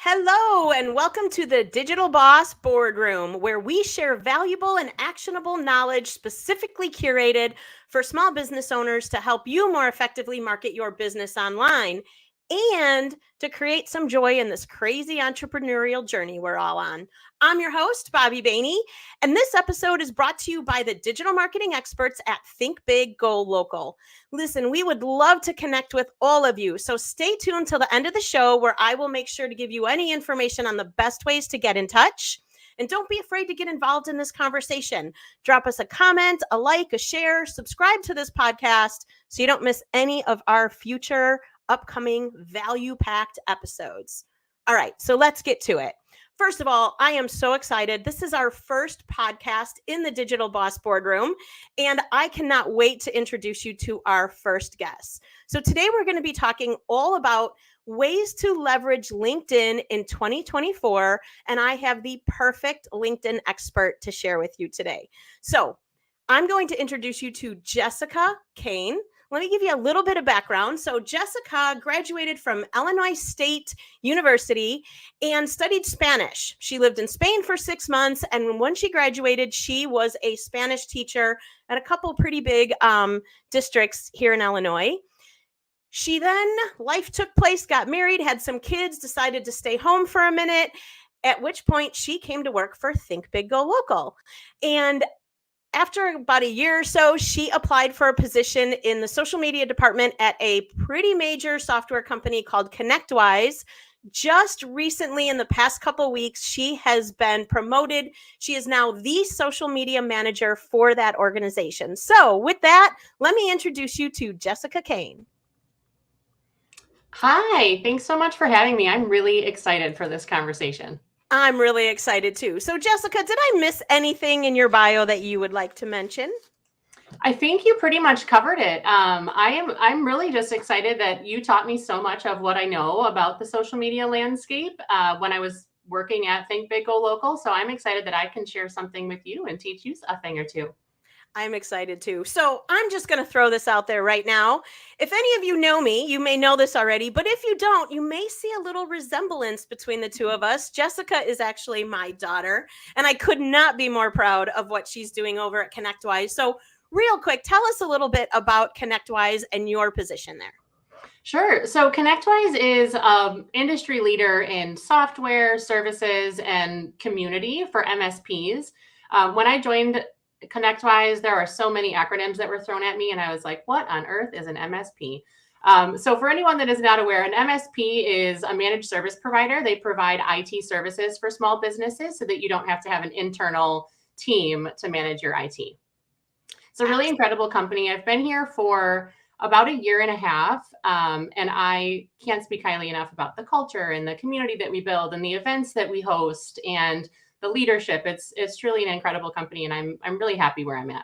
Hello, and welcome to the Digital Boss Boardroom, where we share valuable and actionable knowledge specifically curated for small business owners to help you more effectively market your business online and to create some joy in this crazy entrepreneurial journey we're all on. I'm your host, Bobbi Baehne, and this episode is brought to you by the digital marketing experts at Think Big, Go Local. Listen, we would love to connect with all of you, so stay tuned till the end of the show where I will make sure to give you any information on the best ways to get in touch. And don't be afraid to get involved in this conversation. Drop us a comment, a like, a share, subscribe to this podcast so you don't miss any of our future upcoming value-packed episodes. All right, so let's get to it. First of all, I am so excited. This is our first podcast in the Digital Boss Boardroom, and I cannot wait to introduce you to our first guest. So today we're going to be talking all about ways to leverage LinkedIn in 2024, and I have the perfect LinkedIn expert to share with you today. So I'm going to introduce you to Jessica Kane. Let me give you a little bit of background. So Jessica graduated from Illinois State University and studied Spanish. She lived in Spain for 6 months, and when she graduated, she was a Spanish teacher at a couple pretty big districts here in Illinois. She then, life took place, got married, had some kids, decided to stay home for a minute, at which point she came to work for Think Big, Go Local. And after about a year or so, she applied for a position in the social media department at a pretty major software company called ConnectWise. Just recently, in the past couple of weeks, she has been promoted. She is now the social media manager for that organization. So with that, let me introduce you to Jessica Kane. Hi, thanks so much for having me. I'm really excited for this conversation. I'm really excited too. So Jessica, did I miss anything in your bio that you would like to mention? I think you pretty much covered it. I'm really just excited that you taught me so much of what I know about the social media landscape when I was working at Think Big, Go Local. So I'm excited that I can share something with you and teach you a thing or two. I'm excited too. So I'm just going to throw this out there right now. If any of you know me, you may know this already, but if you don't, you may see a little resemblance between the two of us. Jessica is actually my daughter, and I could not be more proud of what she's doing over at ConnectWise. So real quick, tell us a little bit about ConnectWise and your position there. Sure. So ConnectWise is an industry leader in software, services, and community for MSPs. When I joined ConnectWise, there are so many acronyms that were thrown at me, and I was like, what on earth is an MSP? So for anyone that is not aware, an MSP is a managed service provider. They provide IT services for small businesses so that you don't have to have an internal team to manage your IT. It's a really incredible company. I've been here for about a year and a half, and I can't speak highly enough about the culture and the community that we build and the events that we host and the leadership. It's truly an incredible company, and I'm really happy where I'm at.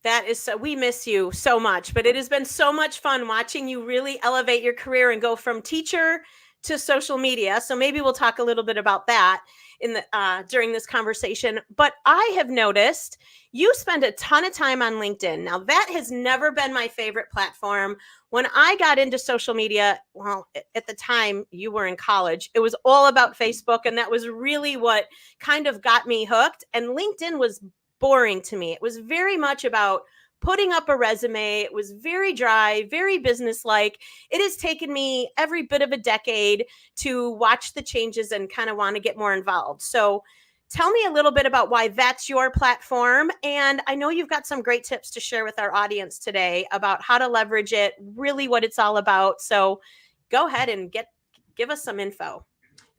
That is so, we miss you so much, but it has been so much fun watching you really elevate your career and go from teacher to social media. So maybe we'll talk a little bit about that in the during this conversation. But I have noticed you spend a ton of time on LinkedIn. Now that has never been my favorite platform. When I got into social media, well, at the time you were in college, it was all about Facebook, and that was really what kind of got me hooked. And LinkedIn was boring to me. It was very much about putting up a resume. It was very dry, very businesslike. It has taken me every bit of a decade to watch the changes and kind of want to get more involved. So tell me a little bit about why that's your platform. And I know you've got some great tips to share with our audience today about how to leverage it, really what it's all about. So go ahead and give us some info.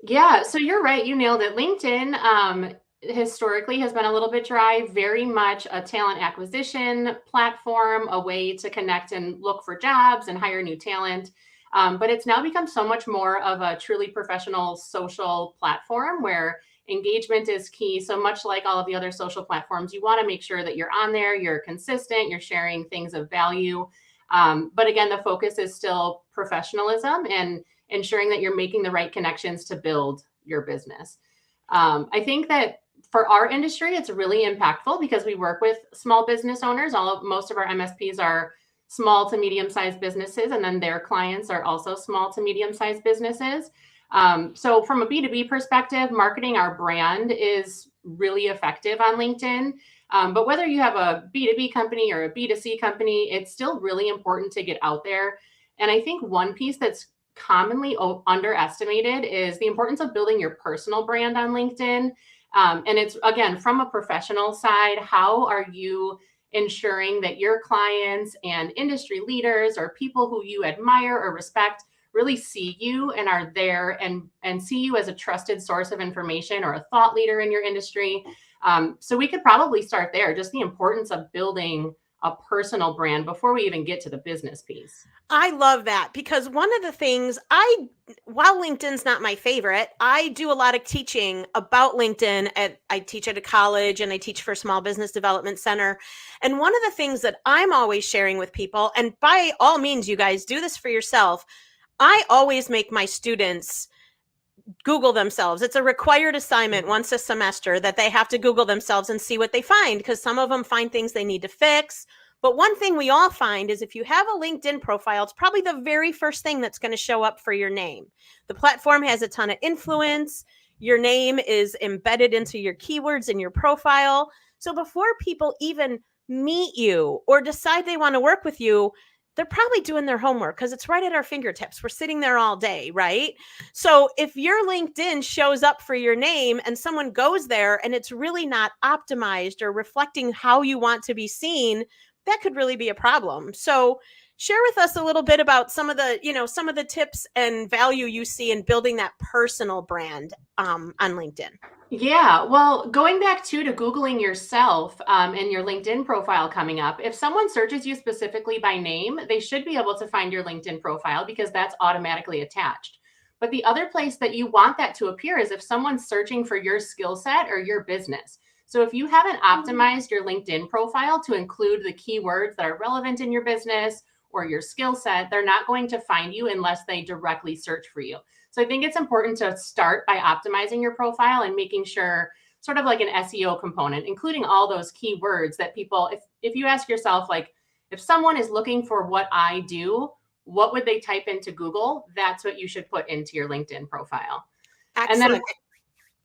Yeah, so you're right. You nailed it. LinkedIn historically has been a little bit dry, very much a talent acquisition platform, a way to connect and look for jobs and hire new talent. But it's now become so much more of a truly professional social platform where engagement is key. So much like all of the other social platforms, you want to make sure that you're on there, you're consistent, you're sharing things of value. But again, the focus is still professionalism and ensuring that you're making the right connections to build your business. I think that for our industry, it's really impactful because we work with small business owners. Most of our MSPs are small to medium-sized businesses, and then their clients are also small to medium-sized businesses. So from a B2B perspective, marketing our brand is really effective on LinkedIn. But whether you have a B2B company or a B2C company, it's still really important to get out there. And I think one piece that's commonly underestimated is the importance of building your personal brand on LinkedIn. And it's, again, from a professional side, how are you ensuring that your clients and industry leaders or people who you admire or respect really see you and are there and see you as a trusted source of information or a thought leader in your industry. So we could probably start there, just the importance of building a personal brand before we even get to the business piece. I love that because one of the things while LinkedIn's not my favorite, I do a lot of teaching about LinkedIn. I teach at a college and I teach for a small business development center. And one of the things that I'm always sharing with people, and by all means, you guys do this for yourself, I always make my students Google themselves. It's a required assignment once a semester that they have to Google themselves and see what they find, because some of them find things they need to fix. But one thing we all find is if you have a LinkedIn profile, it's probably the very first thing that's going to show up for your name. The platform has a ton of influence. Your name is embedded into your keywords in your profile. So before people even meet you or decide they want to work with you, they're probably doing their homework because it's right at our fingertips. We're sitting there all day, right? So if your LinkedIn shows up for your name and someone goes there and it's really not optimized or reflecting how you want to be seen, that could really be a problem. So share with us a little bit about some of the tips and value you see in building that personal brand on LinkedIn. Yeah, well, going back to Googling yourself and your LinkedIn profile coming up, if someone searches you specifically by name, they should be able to find your LinkedIn profile because that's automatically attached. But the other place that you want that to appear is if someone's searching for your skill set or your business. So if you haven't optimized your LinkedIn profile to include the keywords that are relevant in your business or your skill set, they're not going to find you unless they directly search for you. So I think it's important to start by optimizing your profile and making sure, sort of like an SEO component, including all those keywords that people, if you ask yourself, like, if someone is looking for what I do, what would they type into Google? That's what you should put into your LinkedIn profile. Excellent. And then,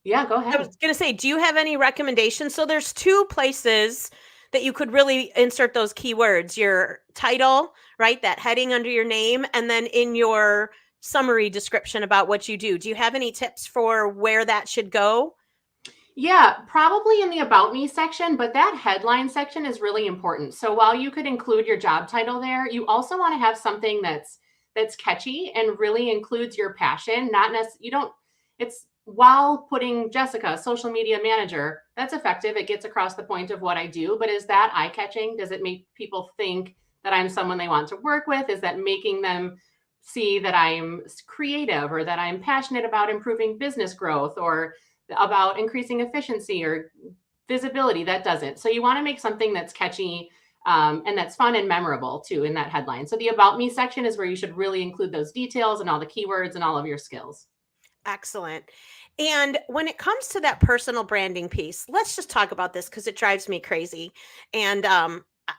yeah, go ahead. I was going to say, do you have any recommendations? So there's two places that you could really insert those keywords: your title, right? That heading under your name, and then in your summary description about what you do. Do you have any tips for where that should go? Yeah, probably in the About Me section, but that headline section is really important. So while you could include your job title there, you also want to have something that's catchy and really includes your passion. Not necessarily, you don't, it's while putting Jessica, social media manager, that's effective. It gets across the point of what I do, but is that eye-catching? Does it make people think that I'm someone they want to work with? Is that making them see that I'm creative or that I'm passionate about improving business growth or about increasing efficiency or visibility? That doesn't. So you want to make something that's catchy and that's fun and memorable too in that headline. So the About Me section is where you should really include those details and all the keywords and all of your skills. Excellent. And when it comes to that personal branding piece, let's just talk about this because it drives me crazy. And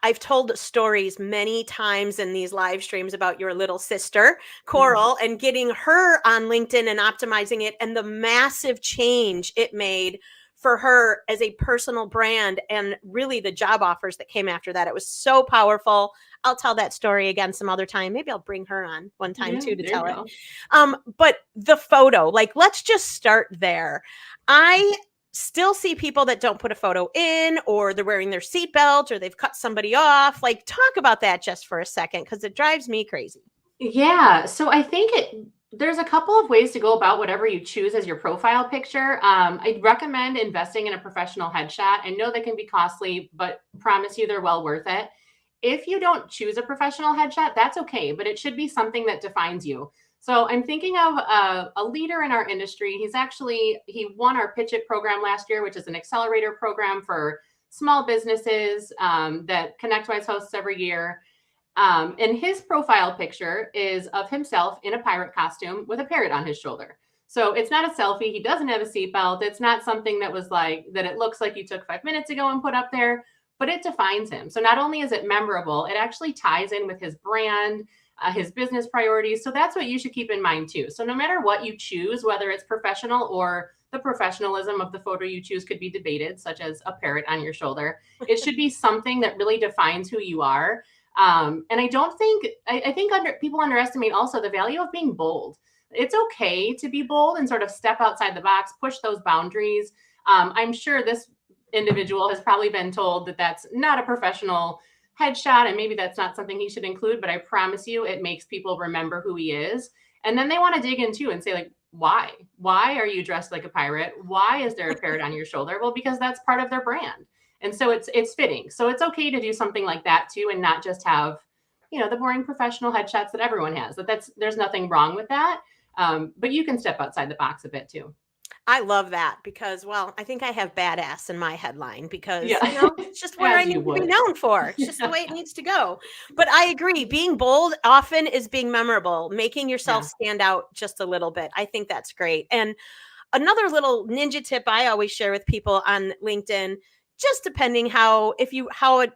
I've told stories many times in these live streams about your little sister, Coral, and getting her on LinkedIn and optimizing it and the massive change it made for her as a personal brand and really the job offers that came after that. It was so powerful. I'll tell that story again some other time. Maybe I'll bring her on one time too to tell it. But the photo, like, let's just start there. I still see people that don't put a photo in, or they're wearing their seatbelt, or they've cut somebody off. Like, talk about that just for a second, because it drives me crazy. Yeah, so I think there's a couple of ways to go about whatever you choose as your profile picture. I'd recommend investing in a professional headshot. I know they can be costly, but promise you they're well worth it. If you don't choose a professional headshot, that's okay, but it should be something that defines you. So I'm thinking of a leader in our industry. He won our Pitch It program last year, which is an accelerator program for small businesses that ConnectWise hosts every year. And his profile picture is of himself in a pirate costume with a parrot on his shoulder. So it's not a selfie. He doesn't have a seatbelt. It's not something that was like that it looks like you took 5 minutes ago and put up there, but it defines him. So not only is it memorable, it actually ties in with his brand. his business priorities. So that's what you should keep in mind too. So no matter what you choose, whether it's professional or the professionalism of the photo you choose could be debated, such as a parrot on your shoulder, it should be something that really defines who you are. And I don't think, I think people underestimate also the value of being bold. It's okay to be bold and sort of step outside the box, push those boundaries. I'm sure this individual has probably been told that that's not a professional headshot and maybe that's not something he should include, but I promise you it makes people remember who he is. And then they want to dig in too and say, like, why are you dressed like a pirate? Why is there a parrot on your shoulder? Well, because that's part of their brand. And so it's fitting. So it's okay to do something like that too, and not just have, the boring professional headshots that everyone has. There's nothing wrong with that. But you can step outside the box a bit too. I love that because, well, I think I have badass in my headline because, Yeah. it's just what I As you need to be would. known for. It's just the way it needs to go. But I agree. Being bold often is being memorable, making yourself Yeah. stand out just a little bit. I think that's great. And another little ninja tip I always share with people on LinkedIn, just depending how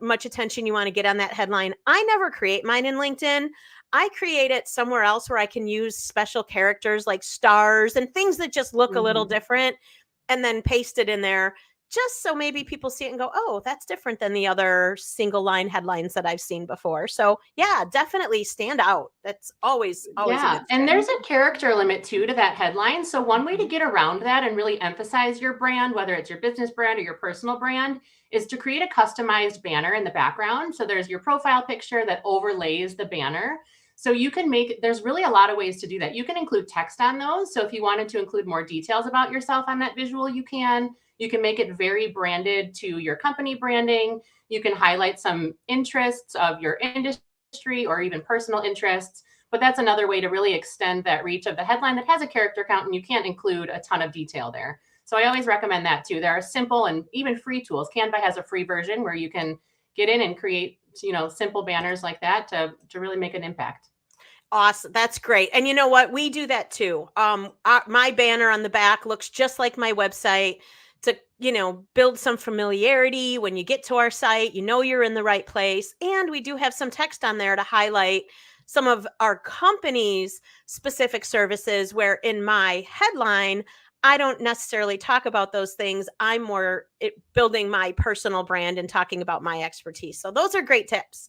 much attention you want to get on that headline. I never create mine in LinkedIn. I create it somewhere else where I can use special characters like stars and things that just look a little Mhm. different, and then paste it in there just so maybe people see it and go, oh, that's different than the other single line headlines that I've seen before. So yeah, definitely stand out. That's always a Yeah. good And tip. there's a character limit too to that headline. So one way to get around that and really emphasize your brand, whether it's your business brand or your personal brand, is to create a customized banner in the background. So there's your profile picture that overlays the banner. So you can there's really a lot of ways to do that. You can include text on those. So if you wanted to include more details about yourself on that visual, you can. You can make it very branded to your company branding. You can highlight some interests of your industry or even personal interests. But that's another way to really extend that reach of the headline that has a character count, and you can't include a ton of detail there. So I always recommend that too. There are simple and even free tools. Canva has a free version where you can get in and create, simple banners like that to really make an impact. Awesome. That's great. And you know what? We do that too. My banner on the back looks just like my website to, build some familiarity. When you get to our site, you're in the right place. And we do have some text on there to highlight some of our company's specific services, where in my headline, I don't necessarily talk about those things. I'm more building my personal brand and talking about my expertise. So those are great tips.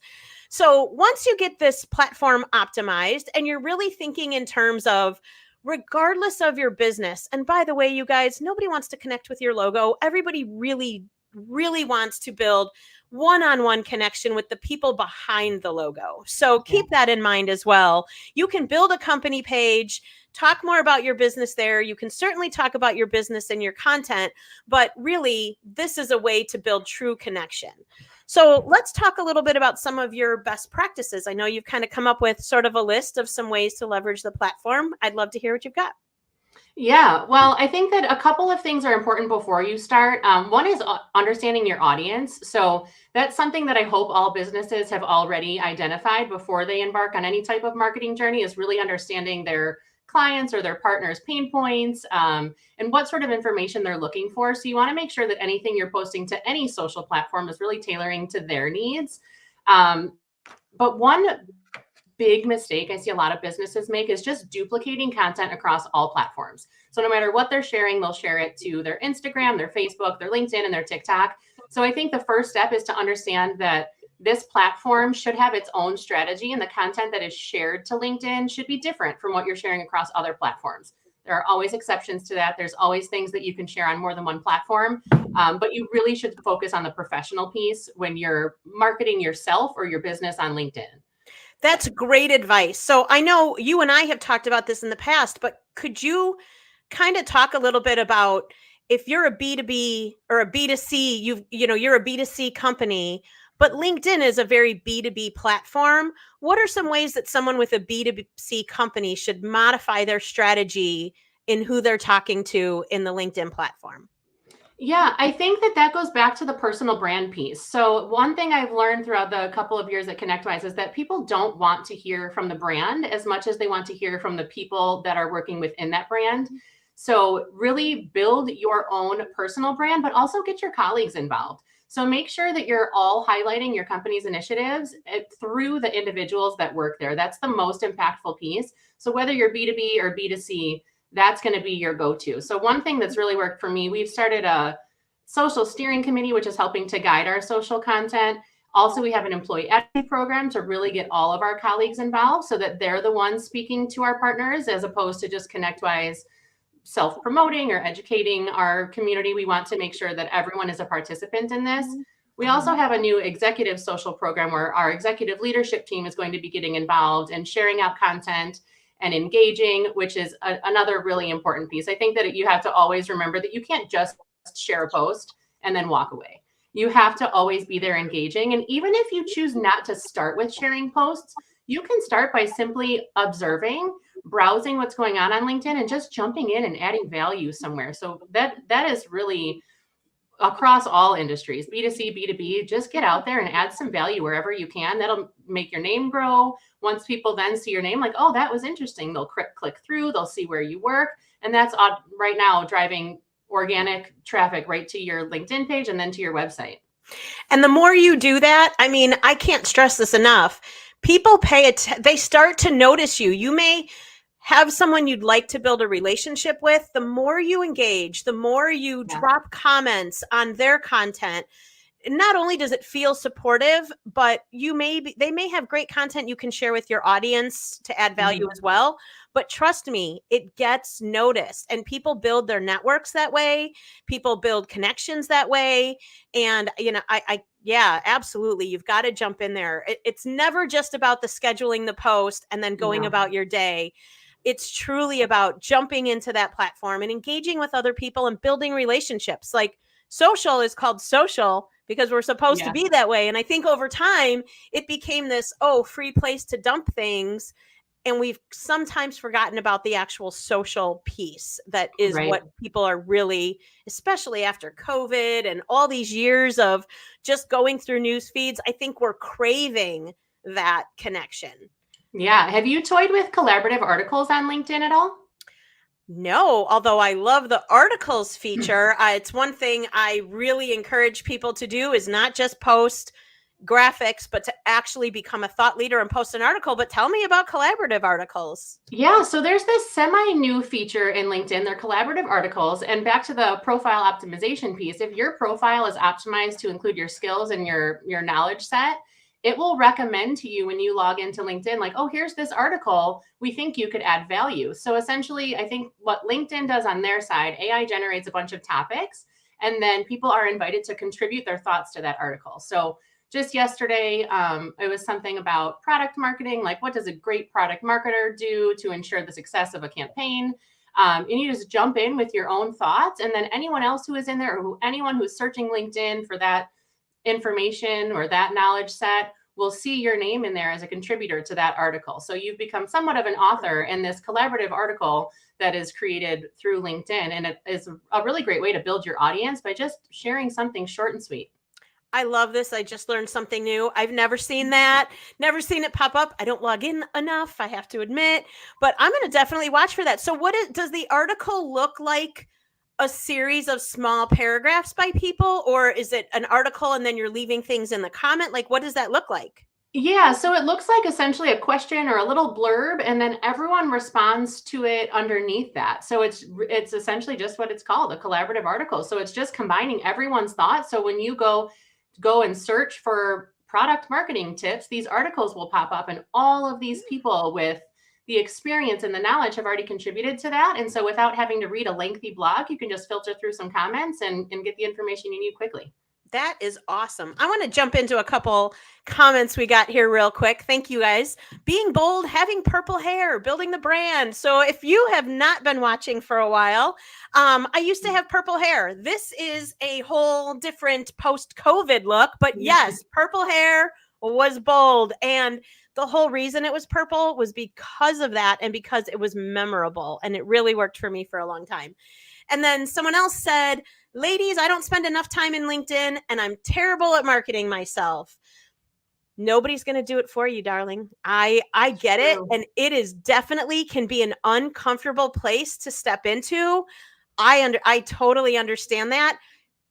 So once you get this platform optimized and you're really thinking in terms of, regardless of your business, and by the way, you guys, nobody wants to connect with your logo. Everybody really, really wants to build one-on-one connection with the people behind the logo. So Yeah. keep that in mind as well. You can build a company page, talk more about your business there. You can certainly talk about your business and your content, but really, this is a way to build true connection. So let's talk a little bit about some of your best practices. I know you've kind of come up with sort of a list of some ways to leverage the platform. I'd love to hear what you've got. Yeah, well, I think that a couple of things are important before you start. One is understanding your audience. So that's something that I hope all businesses have already identified before they embark on any type of marketing journey, is really understanding their clients or their partners' pain points, and what sort of information they're looking for. So you want to make sure that anything you're posting to any social platform is really tailoring to their needs. But one big mistake I see a lot of businesses make is just duplicating content across all platforms. So no matter what they're sharing, they'll share it to their Instagram, their Facebook, their LinkedIn, and their TikTok. So I think the first step is to understand that this platform should have its own strategy, and the content that is shared to LinkedIn should be different from what you're sharing across other platforms. There are always exceptions to that. There's always things that you can share on more than one platform, but you really should focus on the professional piece when you're marketing yourself or your business on LinkedIn. That's great advice. So I know you and I have talked about this in the past, but could you kind of talk a little bit about, if you're a B2B or a B2C, you're a B2C company, but LinkedIn is a very B2B platform. What are some ways that someone with a B2C company should modify their strategy in who they're talking to in the LinkedIn platform? Yeah, I think that goes back to the personal brand piece. So one thing I've learned throughout the couple of years at ConnectWise is that people don't want to hear from the brand as much as they want to hear from the people that are working within that brand. So really build your own personal brand, but also get your colleagues involved. So make sure that you're all highlighting your company's initiatives through the individuals that work there. That's the most impactful piece. So whether you're B2B or B2C, that's going to be your go-to. So one thing that's really worked for me, we've started a social steering committee, which is helping to guide our social content. Also, we have an employee advocacy program to really get all of our colleagues involved so that they're the ones speaking to our partners, as opposed to just ConnectWise self-promoting or educating our community. We want to make sure that everyone is a participant in this. We also have a new executive social program where our executive leadership team is going to be getting involved and sharing out content and engaging, which is another really important piece. I think that you have to always remember that you can't just share a post and then walk away. You have to always be there engaging. And even if you choose not to start with sharing posts, you can start by simply observing, browsing what's going on LinkedIn, and just jumping in and adding value somewhere. So that is really across all industries, B2C, B2B, just get out there and add some value wherever you can. That'll make your name grow. Once people then see your name, like, oh, that was interesting, they'll click through, they'll see where you work. And that's right now driving organic traffic right to your LinkedIn page and then to your website. And the more you do that, I mean, I can't stress this enough. People they start to notice you. You may have someone you'd like to build a relationship with. The more you engage, the more you drop comments on their content, not only does it feel supportive, but they may have great content you can share with your audience to add value as well. But trust me, it gets noticed, and people build their networks that way. People build connections that way. And, yeah, absolutely. You've got to jump in there. It's never just about the scheduling the post and then going about your day. It's truly about jumping into that platform and engaging with other people and building relationships. Like, social is called social because we're supposed to be that way. And I think over time it became this, free place to dump things. And we've sometimes forgotten about the actual social piece that is what people are really, especially after COVID and all these years of just going through news feeds, I think we're craving that connection. Yeah. Have you toyed with collaborative articles on LinkedIn at all? No, although I love the articles feature. It's one thing I really encourage people to do is not just post graphics, but to actually become a thought leader and post an article. But tell me about collaborative articles. Yeah, so there's this semi-new feature in LinkedIn. They're collaborative articles. And back to the profile optimization piece, if your profile is optimized to include your skills and your knowledge set, it will recommend to you when you log into LinkedIn, like, oh, here's this article. We think you could add value. So essentially, I think what LinkedIn does on their side, AI generates a bunch of topics, and then people are invited to contribute their thoughts to that article. So just yesterday, it was something about product marketing, like what does a great product marketer do to ensure the success of a campaign? And you just jump in with your own thoughts, and then anyone else who is in there, or anyone who's searching LinkedIn for that information or that knowledge set will see your name in there as a contributor to that article. So you've become somewhat of an author in this collaborative article that is created through LinkedIn. And it is a really great way to build your audience by just sharing something short and sweet. I love this. I just learned something new. I've never seen that. Never seen it pop up. I don't log in enough, I have to admit, but I'm going to definitely watch for that. So does the article look like? A series of small paragraphs by people, or is it an article and then you're leaving things in the comment? Like, what does that look like? Yeah, so it looks like essentially a question or a little blurb, and then everyone responds to it underneath that. So it's essentially just what it's called, a collaborative article. So it's just combining everyone's thoughts. So when you go and search for product marketing tips, these articles will pop up, and all of these people with the experience and the knowledge have already contributed to that. And so without having to read a lengthy blog, you can just filter through some comments and get the information you need quickly. That is awesome. I want to jump into a couple comments we got here real quick. Thank you guys. Being bold, having purple hair, building the brand. So if you have not been watching for a while, I used to have purple hair. This is a whole different post-COVID look, but yes, purple hair was bold. And the whole reason it was purple was because of that and because it was memorable. And it really worked for me for a long time. And then someone else said, ladies, I don't spend enough time in LinkedIn and I'm terrible at marketing myself. Nobody's going to do it for you, darling. I get it. And it is definitely can be an uncomfortable place to step into. I totally understand that.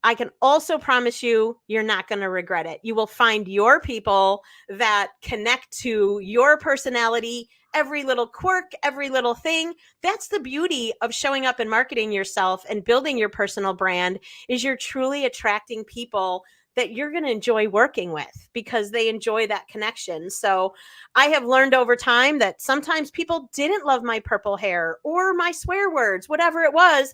I can also promise you, you're not going to regret it. You will find your people that connect to your personality, every little quirk, every little thing. That's the beauty of showing up and marketing yourself and building your personal brand, is you're truly attracting people that you're going to enjoy working with because they enjoy that connection. So I have learned over time that sometimes people didn't love my purple hair or my swear words, whatever it was.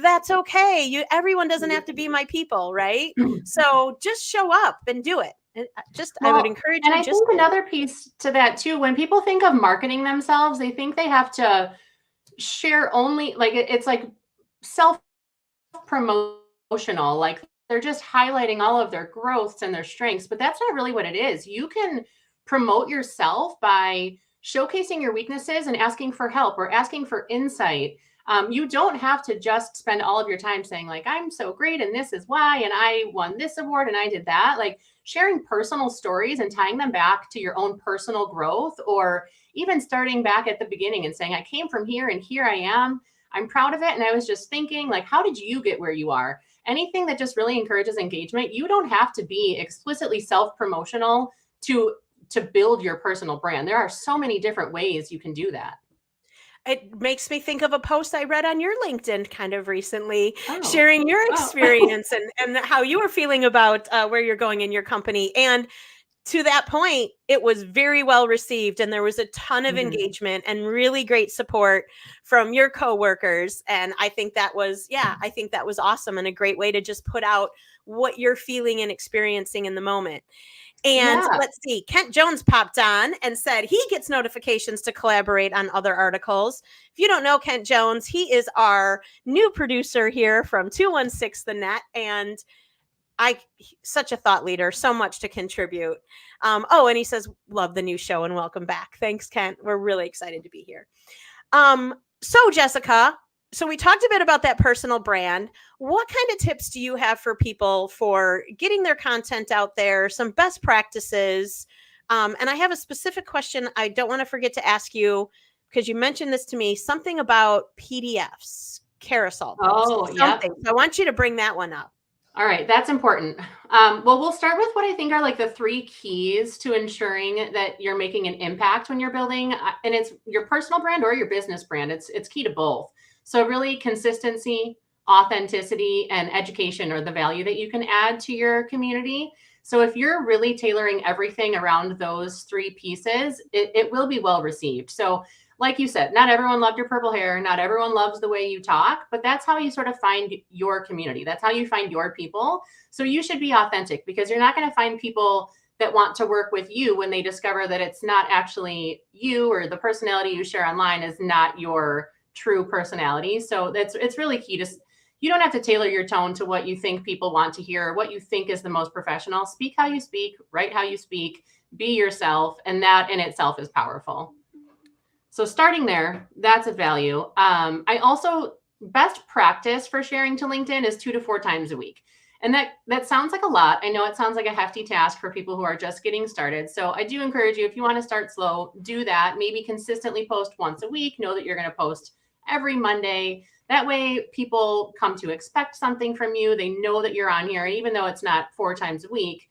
That's okay. Everyone doesn't have to be my people, right? So just show up and do it. I would encourage and you. I think another piece to that too, when people think of marketing themselves, they think they have to share only, like it's like self promotional, like they're just highlighting all of their growths and their strengths, but that's not really what it is. You can promote yourself by showcasing your weaknesses and asking for help or asking for insight. You don't have to just spend all of your time saying like, I'm so great and this is why, and I won this award and I did that. Like sharing personal stories and tying them back to your own personal growth, or even starting back at the beginning and saying, I came from here and here I am. I'm proud of it. And I was just thinking, like, how did you get where you are? Anything that just really encourages engagement. You don't have to be explicitly self-promotional to build your personal brand. There are so many different ways you can do that. It makes me think of a post I read on your LinkedIn kind of recently, sharing your experience and how you were feeling about where you're going in your company. And to that point, it was very well received, and there was a ton of engagement and really great support from your coworkers. And I think that was awesome and a great way to just put out what you're feeling and experiencing in the moment. And let's see, Kent Jones popped on and said he gets notifications to collaborate on other articles. If you don't know Kent Jones, he is our new producer here from 216 The Net, and such a thought leader, so much to contribute. And he says, love the new show and welcome back. Thanks, Kent. We're really excited to be here. So Jessica, we talked a bit about that personal brand. What kind of tips do you have for people for getting their content out there, some best practices? And I have a specific question I don't want to forget to ask you, because you mentioned this to me, something about PDFs, carousel posts, something. So I want you to bring that one up. All right, that's important. Well, we'll start with what I think are like the 3 keys to ensuring that you're making an impact when you're building, and it's your personal brand or your business brand. It's key to both. So really, consistency, authenticity, and education are the value that you can add to your community. So if you're really tailoring everything around those 3 pieces, it will be well received. So like you said, not everyone loved your purple hair. Not everyone loves the way you talk, but that's how you sort of find your community. That's how you find your people. So you should be authentic, because you're not going to find people that want to work with you when they discover that it's not actually you, or the personality you share online is not your true personality. So it's really key to, you don't have to tailor your tone to what you think people want to hear, or what you think is the most professional. Speak how you speak, write how you speak, be yourself. And that in itself is powerful. So starting there, that's a value. I also, best practice for sharing to LinkedIn is 2 to 4 times a week. And that sounds like a lot. I know it sounds like a hefty task for people who are just getting started. So I do encourage you, if you want to start slow, do that. Maybe consistently post once a week. Know that you're going to post every Monday. That way people come to expect something from you. They know that you're on here. And even though it's not 4 times a week,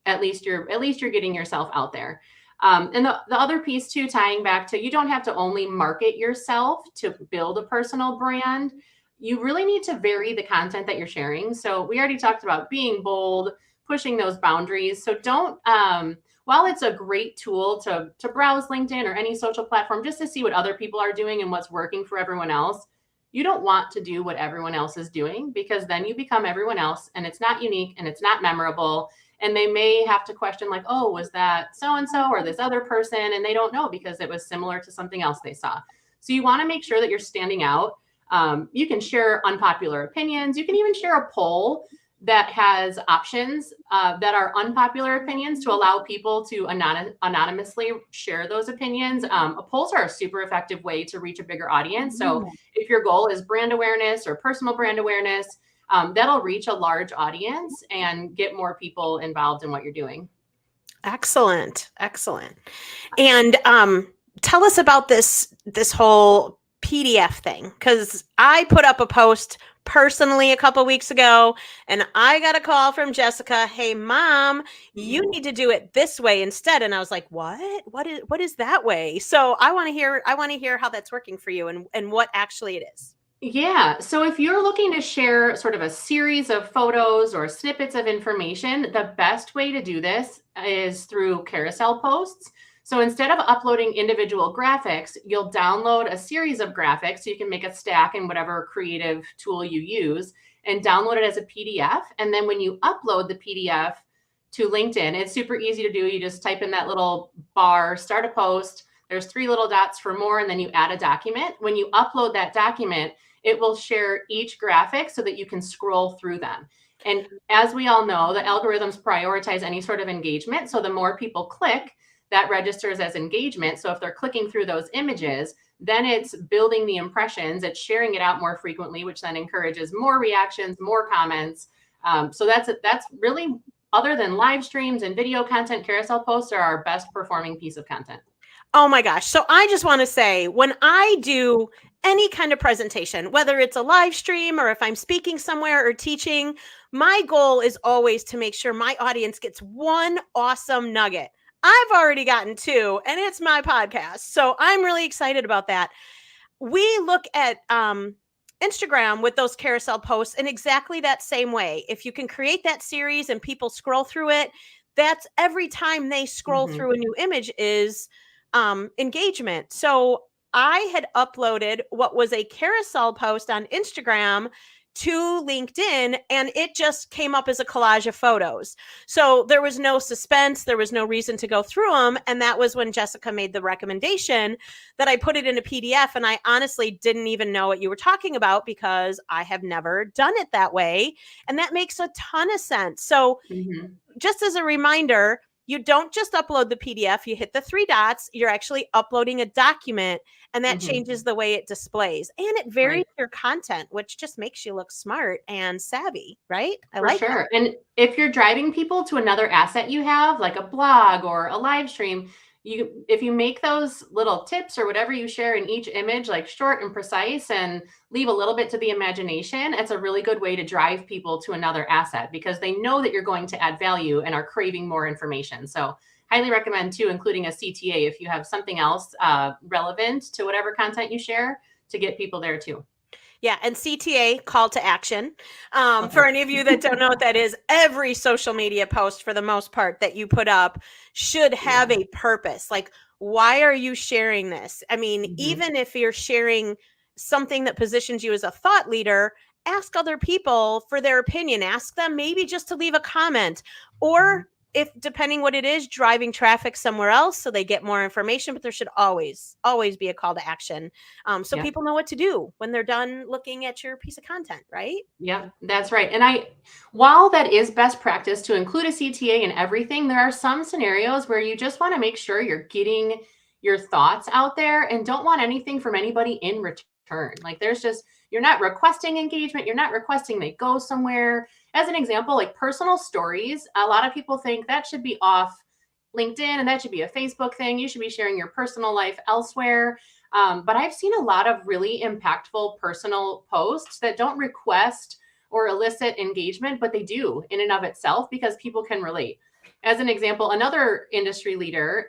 at least you're getting yourself out there. And the other piece too, tying back to, you don't have to only market yourself to build a personal brand. You really need to vary the content that you're sharing. So we already talked about being bold, pushing those boundaries. So don't, while it's a great tool to browse LinkedIn or any social platform just to see what other people are doing and what's working for everyone else, you don't want to do what everyone else is doing, because then you become everyone else and it's not unique and it's not memorable. And they may have to question like, oh, was that so-and-so or this other person? And they don't know because it was similar to something else they saw. So you want to make sure that you're standing out. You can share unpopular opinions. You can even share a poll that has options that are unpopular opinions to allow people to anonymously share those opinions. Polls are a super effective way to reach a bigger audience. So if your goal is brand awareness or personal brand awareness, that'll reach a large audience and get more people involved in what you're doing. Excellent. And tell us about this whole PDF thing, because I put up a post personally a couple weeks ago, and I got a call from Jessica. Hey, mom, you need to do it this way instead. And I was like, what is that way? So I want to hear how that's working for you and what actually it is. Yeah. So if you're looking to share sort of a series of photos or snippets of information, the best way to do this is through carousel posts. So instead of uploading individual graphics, you'll download a series of graphics. So you can make a stack in whatever creative tool you use and download it as a PDF. And then when you upload the PDF to LinkedIn, it's super easy to do. You just type in that little bar, start a post. There's 3 little dots for more, and then you add a document. When you upload that document, it will share each graphic so that you can scroll through them. And as we all know, the algorithms prioritize any sort of engagement. So the more people click, that registers as engagement. So if they're clicking through those images, then it's building the impressions, it's sharing it out more frequently, which then encourages more reactions, more comments. So that's really, other than live streams and video content, carousel posts are our best performing piece of content. Oh my gosh. So I just want to say, when I do any kind of presentation, whether it's a live stream or if I'm speaking somewhere or teaching, my goal is always to make sure my audience gets one awesome nugget. I've already gotten 2, and it's my podcast. So I'm really excited about that. We look at Instagram with those carousel posts in exactly that same way. If you can create that series and people scroll through it, that's every time they scroll through a new image is engagement. So I had uploaded what was a carousel post on Instagram to LinkedIn, and it just came up as a collage of photos. So there was no suspense. There was no reason to go through them. And that was when Jessica made the recommendation that I put it in a PDF. And I honestly didn't even know what you were talking about because I have never done it that way. And that makes a ton of sense. So just as a reminder, you don't just upload the PDF, you hit the 3 dots, you're actually uploading a document, and that changes the way it displays. And it varies your content, which just makes you look smart and savvy, right? For sure. And if you're driving people to another asset you have, like a blog or a live stream, if you make those little tips or whatever you share in each image, like short and precise and leave a little bit to the imagination, it's a really good way to drive people to another asset because they know that you're going to add value and are craving more information. So highly recommend too, including a CTA if you have something else relevant to whatever content you share to get people there too. Yeah, and CTA, call to action. For any of you that don't know what that is, every social media post, for the most part, that you put up should have a purpose. Like, why are you sharing this? I mean, even if you're sharing something that positions you as a thought leader, ask other people for their opinion. Ask them maybe just to leave a comment, or if, depending what it is, driving traffic somewhere else so they get more information. But there should always be a call to action, so people know what to do when they're done looking at your piece of content, right? Yeah, that's right. And while that is best practice to include a CTA in everything, there are some scenarios where you just want to make sure you're getting your thoughts out there and don't want anything from anybody in return. Like you're not requesting engagement. You're not requesting they go somewhere. As an example, like personal stories, a lot of people think that should be off LinkedIn and that should be a Facebook thing. You should be sharing your personal life elsewhere. But I've seen a lot of really impactful personal posts that don't request or elicit engagement, but they do in and of itself because people can relate. As an example, another industry leader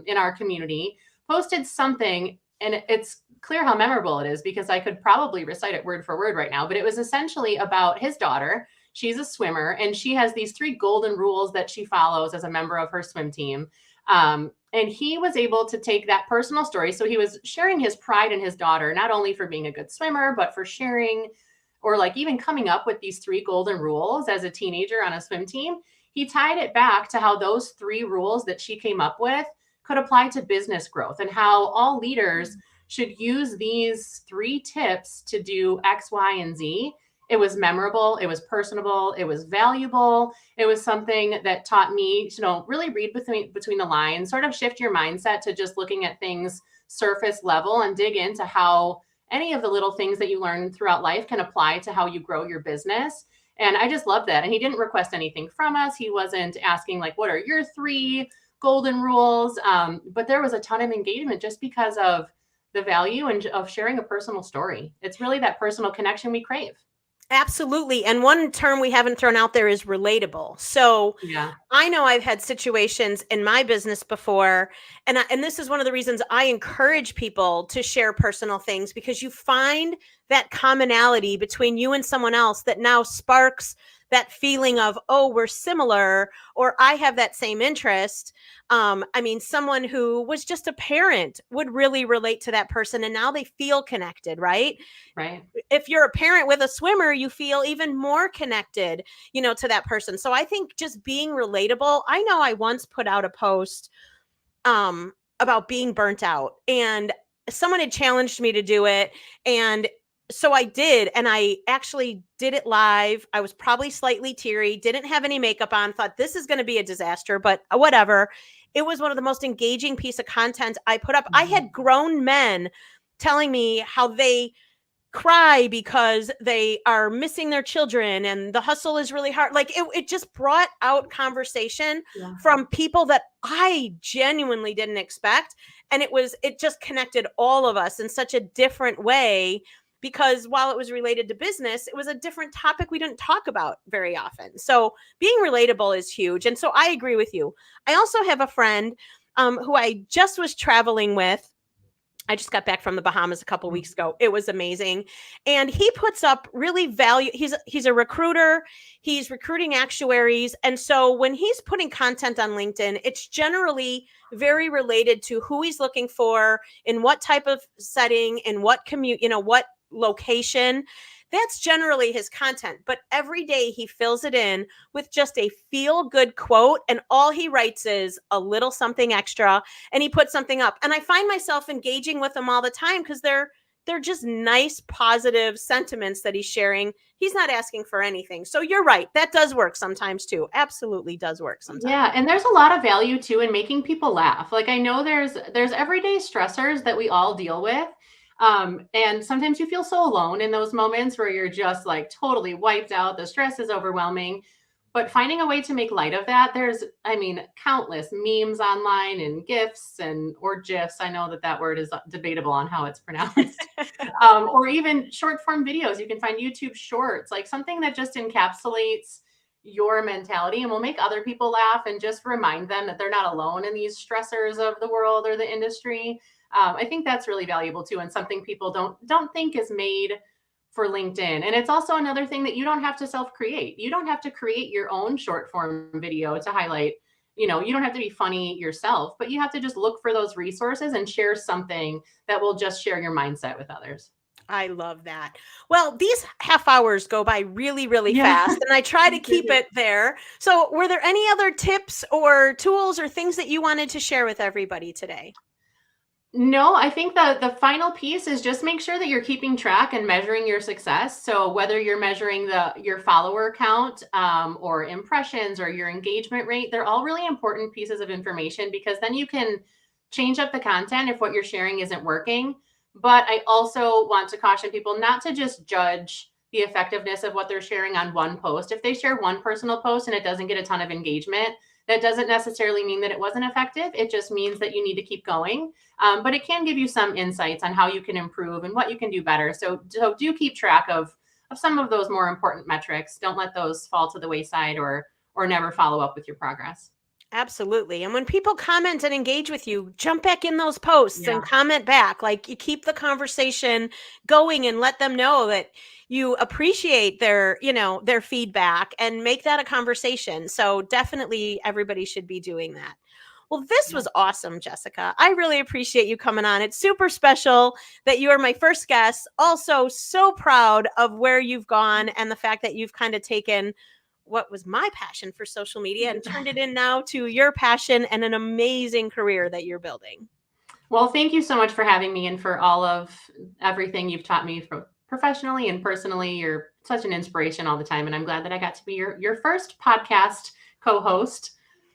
in our community posted something, and it's clear how memorable it is because I could probably recite it word for word right now, but it was essentially about his daughter. She's a swimmer, and she has these 3 golden rules that she follows as a member of her swim team. And he was able to take that personal story. So he was sharing his pride in his daughter, not only for being a good swimmer, but for sharing or like even coming up with these 3 golden rules as a teenager on a swim team. He tied it back to how those 3 rules that she came up with could apply to business growth and how all leaders should use these 3 tips to do X, Y, and Z. It was memorable. It was personable. It was valuable. It was something that taught me, really read between the lines, sort of shift your mindset to just looking at things surface level and dig into how any of the little things that you learn throughout life can apply to how you grow your business. And I just love that. And he didn't request anything from us. He wasn't asking like, what are your 3 golden rules? But there was a ton of engagement just because of the value and of sharing a personal story. It's really that personal connection we crave. Absolutely. And one term we haven't thrown out there is relatable. So Yeah. I know I've had situations in my business before, and this is one of the reasons I encourage people to share personal things, because you find that commonality between you and someone else that now sparks that feeling of, oh, we're similar, or I have that same interest. I mean, someone who was just a parent would really relate to that person, and now they feel connected, right? Right. If you're a parent with a swimmer, you feel even more connected, to that person. So I think just being relatable. I know I once put out a post about being burnt out, and someone had challenged me to do it, and so I did, and I actually did it live. I was probably slightly teary, didn't have any makeup on, thought this is going to be a disaster, but whatever. It was one of the most engaging piece of content I put up. I Mhm. had grown men telling me how they cry because they are missing their children and the hustle is really hard. Like it just brought out conversation Yeah. from people that I genuinely didn't expect. And it just connected all of us in such a different way, because while it was related to business, it was a different topic we didn't talk about very often. So being relatable is huge. And so I agree with you. I also have a friend who I just was traveling with. I just got back from the Bahamas a couple weeks ago. It was amazing. And he puts up really value. He's a recruiter. He's recruiting actuaries. And so when he's putting content on LinkedIn, it's generally very related to who he's looking for, in what type of setting, in what commute, what location. That's generally his content. But every day he fills it in with just a feel good quote. And all he writes is a little something extra, and he put something up, and I find myself engaging with him all the time because they're just nice, positive sentiments that he's sharing. He's not asking for anything. So you're right, that does work sometimes too. Absolutely does work sometimes. Yeah, and there's a lot of value too in making people laugh. Like I know there's everyday stressors that we all deal with. And sometimes you feel so alone in those moments where you're just like totally wiped out, the stress is overwhelming. But finding a way to make light of that, there's, I mean, countless memes online and GIFs and or GIFs. I know that that word is debatable on how it's pronounced. Or even short form videos. You can find YouTube shorts, like something that just encapsulates your mentality and will make other people laugh and just remind them that they're not alone in these stressors of the world or the industry. I think that's really valuable too, and something people don't think is made for LinkedIn. And it's also another thing that you don't have to self create. You don't have to create your own short form video to highlight. You don't have to be funny yourself, but you have to just look for those resources and share something that will just share your mindset with others. I love that. Well, these half hours go by really, really Yeah. fast, and I try to keep it there. So were there any other tips or tools or things that you wanted to share with everybody today? No, I think the final piece is just make sure that you're keeping track and measuring your success. So whether you're measuring your follower count, or impressions or your engagement rate, they're all really important pieces of information because then you can change up the content if what you're sharing isn't working. But I also want to caution people not to just judge the effectiveness of what they're sharing on one post. If they share one personal post and it doesn't get a ton of engagement, that doesn't necessarily mean that it wasn't effective. It just means that you need to keep going, but it can give you some insights on how you can improve and what you can do better. So do keep track of some of those more important metrics. Don't let those fall to the wayside or never follow up with your progress. Absolutely. And when people comment and engage with you, jump back in those posts and Yeah. comment back. Like, you keep the conversation going and let them know that you appreciate their feedback, and make that a conversation. So definitely everybody should be doing that. Well, this Yeah. was awesome, Jessica. I really appreciate you coming on. It's super special that you are my first guest. Also, so proud of where you've gone and the fact that you've kind of taken what was my passion for social media and turned it in now to your passion and an amazing career that you're building. Well, thank you so much for having me and for all of everything you've taught me professionally and personally. You're such an inspiration all the time, and I'm glad that I got to be your first podcast co-host.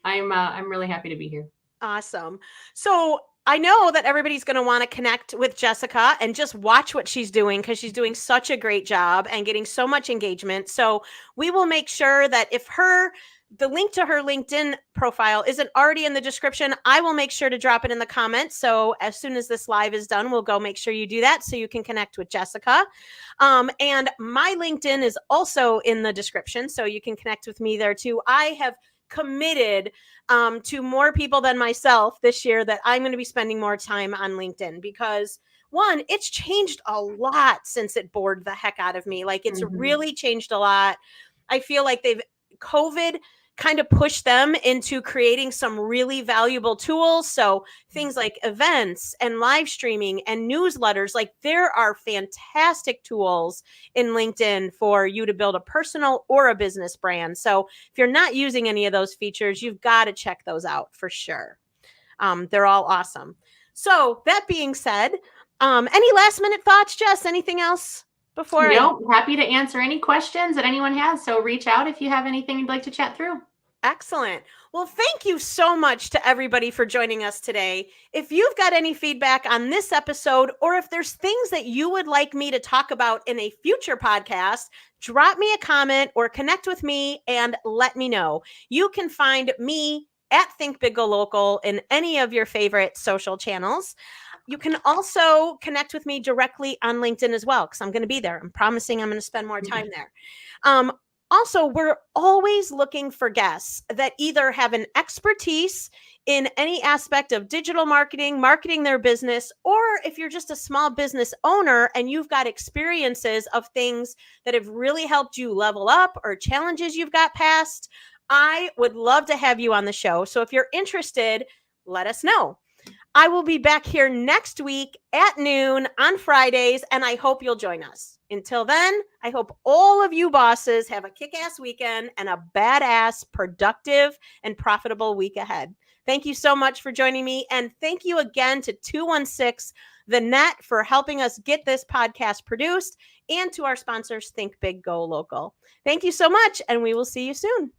I'm really happy to be here. Awesome. So I know that everybody's going to want to connect with Jessica and just watch what she's doing, because she's doing such a great job and getting so much engagement. So we will make sure that if her The link to her LinkedIn profile isn't already in the description. I will make sure to drop it in the comments. So as soon as this live is done, we'll go make sure you do that so you can connect with Jessica. And my LinkedIn is also in the description, so you can connect with me there too. I have committed to more people than myself this year that I'm going to be spending more time on LinkedIn because one, it's changed a lot since it bored the heck out of me. Like it's really changed a lot. I feel like COVID kind of pushed them into creating some really valuable tools. So things like events and live streaming and newsletters, like there are fantastic tools in LinkedIn for you to build a personal or a business brand. So if you're not using any of those features, you've got to check those out for sure. They're all awesome. So that being said, any last minute thoughts, Jess? Anything else before? No, happy to answer any questions that anyone has. So reach out if you have anything you'd like to chat through. Excellent. Well, thank you so much to everybody for joining us today. If you've got any feedback on this episode, or if there's things that you would like me to talk about in a future podcast, drop me a comment or connect with me and let me know. You can find me at Think Big Go Local in any of your favorite social channels. You can also connect with me directly on LinkedIn as well, because I'm going to be there. I'm promising I'm going to spend more time there. Also, we're always looking for guests that either have an expertise in any aspect of digital marketing, marketing their business, or if you're just a small business owner and you've got experiences of things that have really helped you level up or challenges you've got past, I would love to have you on the show. So if you're interested, let us know. I will be back here next week at noon on Fridays, and I hope you'll join us. Until then, I hope all of you bosses have a kick-ass weekend and a badass, productive, and profitable week ahead. Thank you so much for joining me, and thank you again to 216 The Net for helping us get this podcast produced, and to our sponsors, Think Big Go Local. Thank you so much, and we will see you soon.